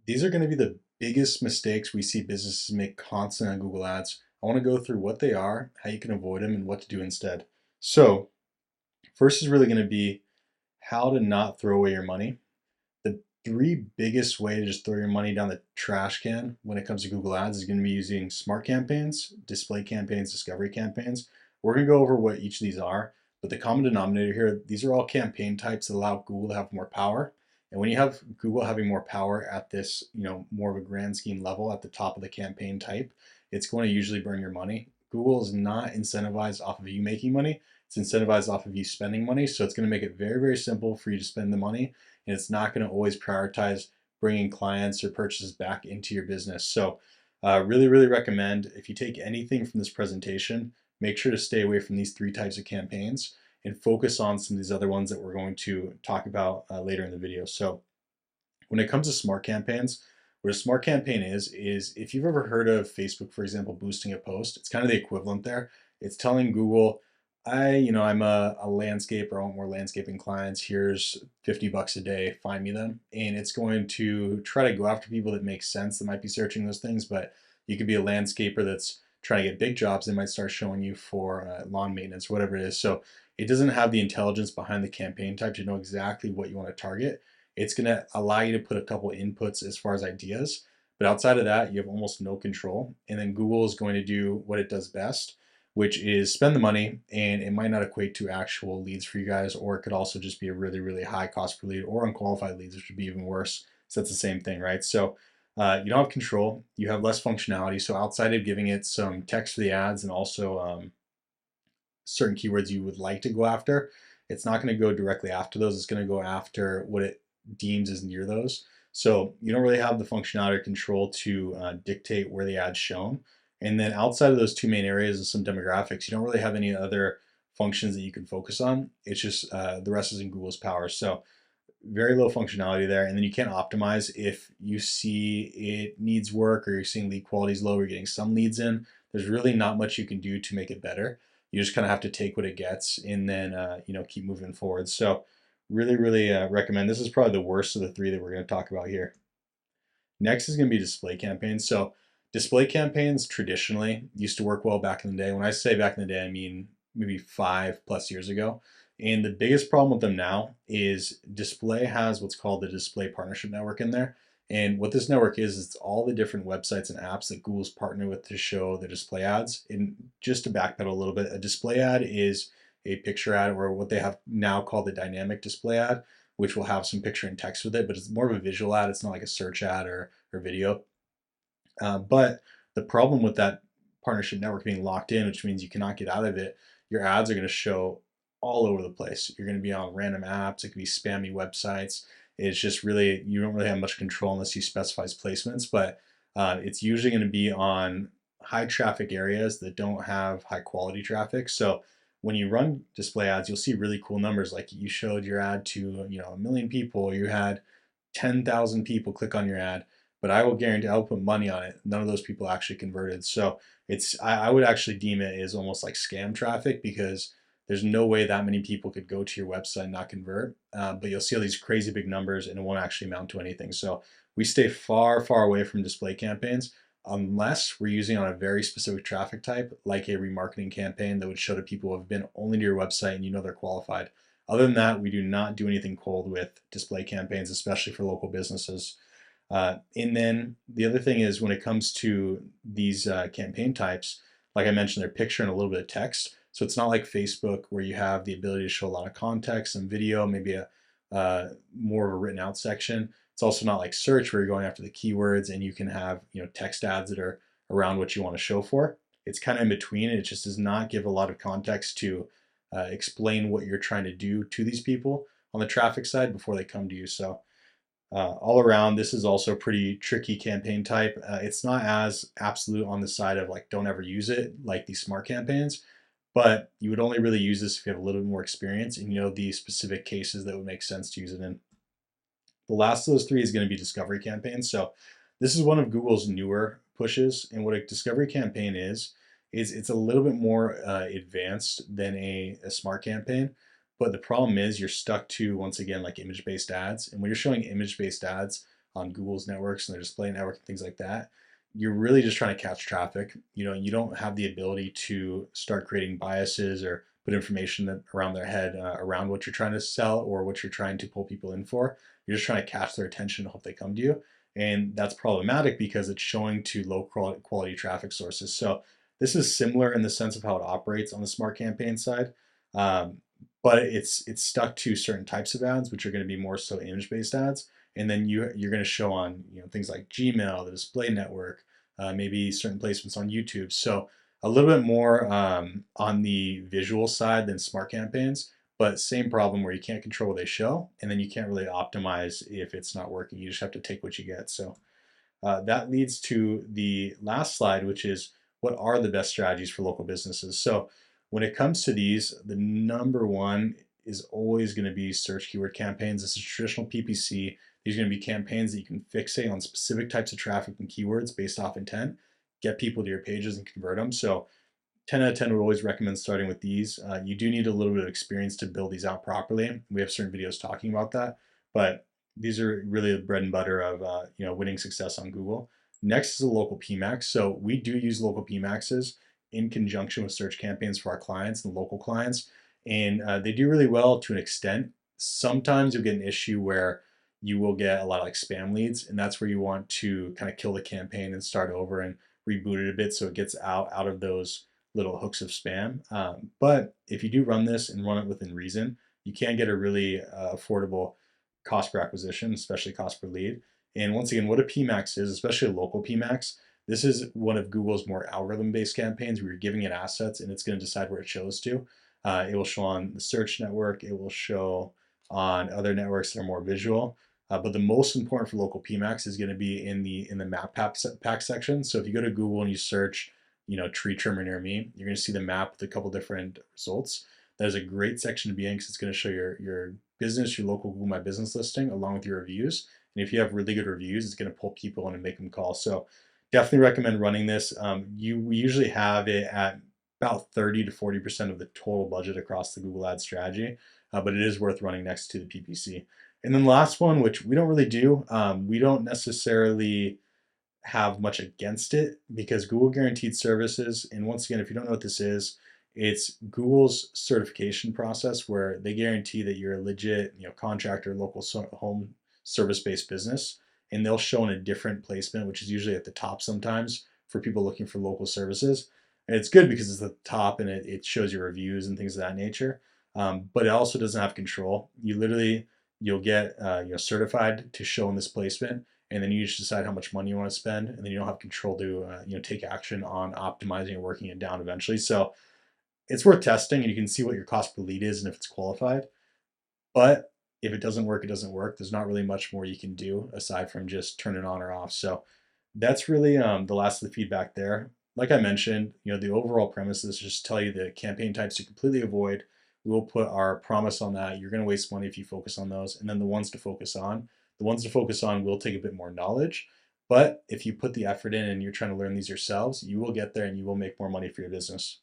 These are going to be the biggest mistakes we see businesses make constantly on Google Ads. I want to go through what they are, how you can avoid them, and what to do instead. So, first is really going to be how to not throw away your money. The three biggest way to just throw your money down the trash can when it comes to Google Ads is going to be using smart campaigns, display campaigns, discovery campaigns. We're going to go over what each of these are, but the common denominator here, these are all campaign types that allow Google to have more power. And when you have Google having more power at this, more of a grand scheme level at the top of the campaign type, it's going to usually burn your money. Google is not incentivized off of you making money. It's incentivized off of you spending money. So it's going to make it very, very simple for you to spend the money, and it's not going to always prioritize bringing clients or purchases back into your business. So really, really recommend, if you take anything from this presentation, make sure to stay away from these three types of campaigns and focus on some of these other ones that we're going to talk about later in the video. So when it comes to smart campaigns, what a smart campaign is if you've ever heard of Facebook, for example, boosting a post, it's kind of the equivalent there. It's telling Google, I'm a landscaper, I want more landscaping clients. Here's 50 bucks a day, find me them. And it's going to try to go after people that make sense that might be searching those things. But you could be a landscaper that's trying to get big jobs. They might start showing you for lawn maintenance, whatever it is. So it doesn't have the intelligence behind the campaign type to know exactly what you want to target. It's going to allow you to put a couple inputs as far as ideas. But outside of that, you have almost no control. And then Google is going to do what it does best, which is spend the money, and it might not equate to actual leads for you guys, or it could also just be a really, really high cost per lead or unqualified leads, which would be even worse. So that's the same thing, right? So you don't have control, you have less functionality. So outside of giving it some text for the ads and also certain keywords you would like to go after, it's not going to go directly after those. It's going to go after what it deems is near those. So you don't really have the functionality or control to dictate where the ad's shown. And then outside of those two main areas and some demographics, you don't really have any other functions that you can focus on. It's just the rest is in Google's power. So very low functionality there. And then you can't optimize if you see it needs work or you're seeing lead quality is low, or you're getting some leads in. There's really not much you can do to make it better. You just kind of have to take what it gets and then keep moving forward. So really, really recommend. This is probably the worst of the three that we're going to talk about here. Next is going to be display campaigns. So display campaigns traditionally used to work well back in the day. When I say back in the day, I mean maybe 5+ years ago. And the biggest problem with them now is display has what's called the display partnership network in there. And what this network is, it's all the different websites and apps that Google's partnered with to show the display ads. And just to backpedal a little bit, a display ad is a picture ad, or what they have now called the dynamic display ad, which will have some picture and text with it, but it's more of a visual ad. It's not like a search ad or video. But the problem with that partnership network being locked in, which means you cannot get out of it, your ads are going to show all over the place. You're going to be on random apps. It could be spammy websites. It's just really, you don't really have much control unless you specify placements, but it's usually going to be on high traffic areas that don't have high quality traffic. So when you run display ads, you'll see really cool numbers. Like you showed your ad to, 1 million people, you had 10,000 people click on your ad, but I will guarantee I'll put money on it. None of those people actually converted. So I would actually deem it as almost like scam traffic, because there's no way that many people could go to your website and not convert. But you'll see all these crazy big numbers and it won't actually amount to anything. So we stay far, far away from display campaigns unless we're using on a very specific traffic type, like a remarketing campaign that would show to people who have been only to your website and they're qualified. Other than that, we do not do anything cold with display campaigns, especially for local businesses. And then the other thing is, when it comes to these campaign types, like I mentioned, they're picture and a little bit of text. So it's not like Facebook where you have the ability to show a lot of context and video, maybe a more of a written out section. It's also not like search where you're going after the keywords and you can have text ads that are around what you want to show for. It's kind of in between. It just does not give a lot of context to explain what you're trying to do to these people on the traffic side before they come to you. So all around, this is also a pretty tricky campaign type. It's not as absolute on the side of like don't ever use it like these smart campaigns, but you would only really use this if you have a little bit more experience and you know the specific cases that would make sense to use it in. The last of those three is going to be discovery campaigns. So this is one of Google's newer pushes, and what a discovery campaign is it's a little bit more advanced than a smart campaign. But the problem is you're stuck to, once again, like image-based ads. And when you're showing image-based ads, on Google's networks and their display network and things like that, you're really just trying to catch traffic. You don't have the ability to start creating biases or put information around their head around what you're trying to sell or what you're trying to pull people in for. You're just trying to catch their attention and hope they come to you. And that's problematic because it's showing to low quality traffic sources. So this is similar in the sense of how it operates on the smart campaign side. Um, but it's stuck to certain types of ads, which are going to be more so image-based ads, and then you're going to show on things like Gmail, the display network, maybe certain placements on YouTube. So a little bit more on the visual side than smart campaigns, but same problem where you can't control what they show, and then you can't really optimize if it's not working. You just have to take what you get. So that leads to the last slide, which is what are the best strategies for local businesses. So when it comes to these, the number one is always going to be search keyword campaigns. This is traditional PPC. These are going to be campaigns that you can fixate on specific types of traffic and keywords based off intent, get people to your pages and convert them. So 10 out of 10 would always recommend starting with these. You do need a little bit of experience to build these out properly. We have certain videos talking about that, but these are really the bread and butter of winning success on Google. Next is a local PMAX. So we do use local PMAXs in conjunction with search campaigns for our clients and local clients, and they do really well to an extent. Sometimes you'll get an issue where you will get a lot of like spam leads, and that's where you want to kind of kill the campaign and start over and reboot it a bit so it gets out of those little hooks of spam. But if you do run this and run it within reason, you can get a really affordable cost per acquisition, especially cost per lead. And once again, what a PMAX is, especially a local PMAX, this is one of Google's more algorithm-based campaigns where you're giving it assets and it's going to decide where it shows to. It will show on the search network. It will show on other networks that are more visual. But the most important for local PMAX is going to be in the map pack section. So if you go to Google and you search tree trimmer near me, you're going to see the map with a couple different results. That is a great section to be in because it's going to show your business, your local Google My Business listing, along with your reviews. And if you have really good reviews, it's going to pull people in and make them call. So definitely recommend running this. We usually have it at about 30 to 40% of the total budget across the Google Ads strategy, but it is worth running next to the PPC. And then the last one, which we don't really do, we don't necessarily have much against it because Google Guaranteed Services, and once again, if you don't know what this is, it's Google's certification process where they guarantee that you're a legit, contractor, local home service-based business, and they'll show in a different placement, which is usually at the top sometimes for people looking for local services. And it's good because it's at the top and it shows your reviews and things of that nature. But it also doesn't have control. You'll get certified to show in this placement, and then you just decide how much money you want to spend, and then you don't have control to take action on optimizing and working it down eventually. So it's worth testing, and you can see what your cost per lead is and if it's qualified. But if it doesn't work, it doesn't work. There's not really much more you can do aside from just turn it on or off. So that's really the last of the feedback there. Like I mentioned, the overall premise is just tell you the campaign types to completely avoid. We'll put our promise on that. You're going to waste money if you focus on those. And then the ones to focus on. The ones to focus on will take a bit more knowledge. But if you put the effort in and you're trying to learn these yourselves, you will get there and you will make more money for your business.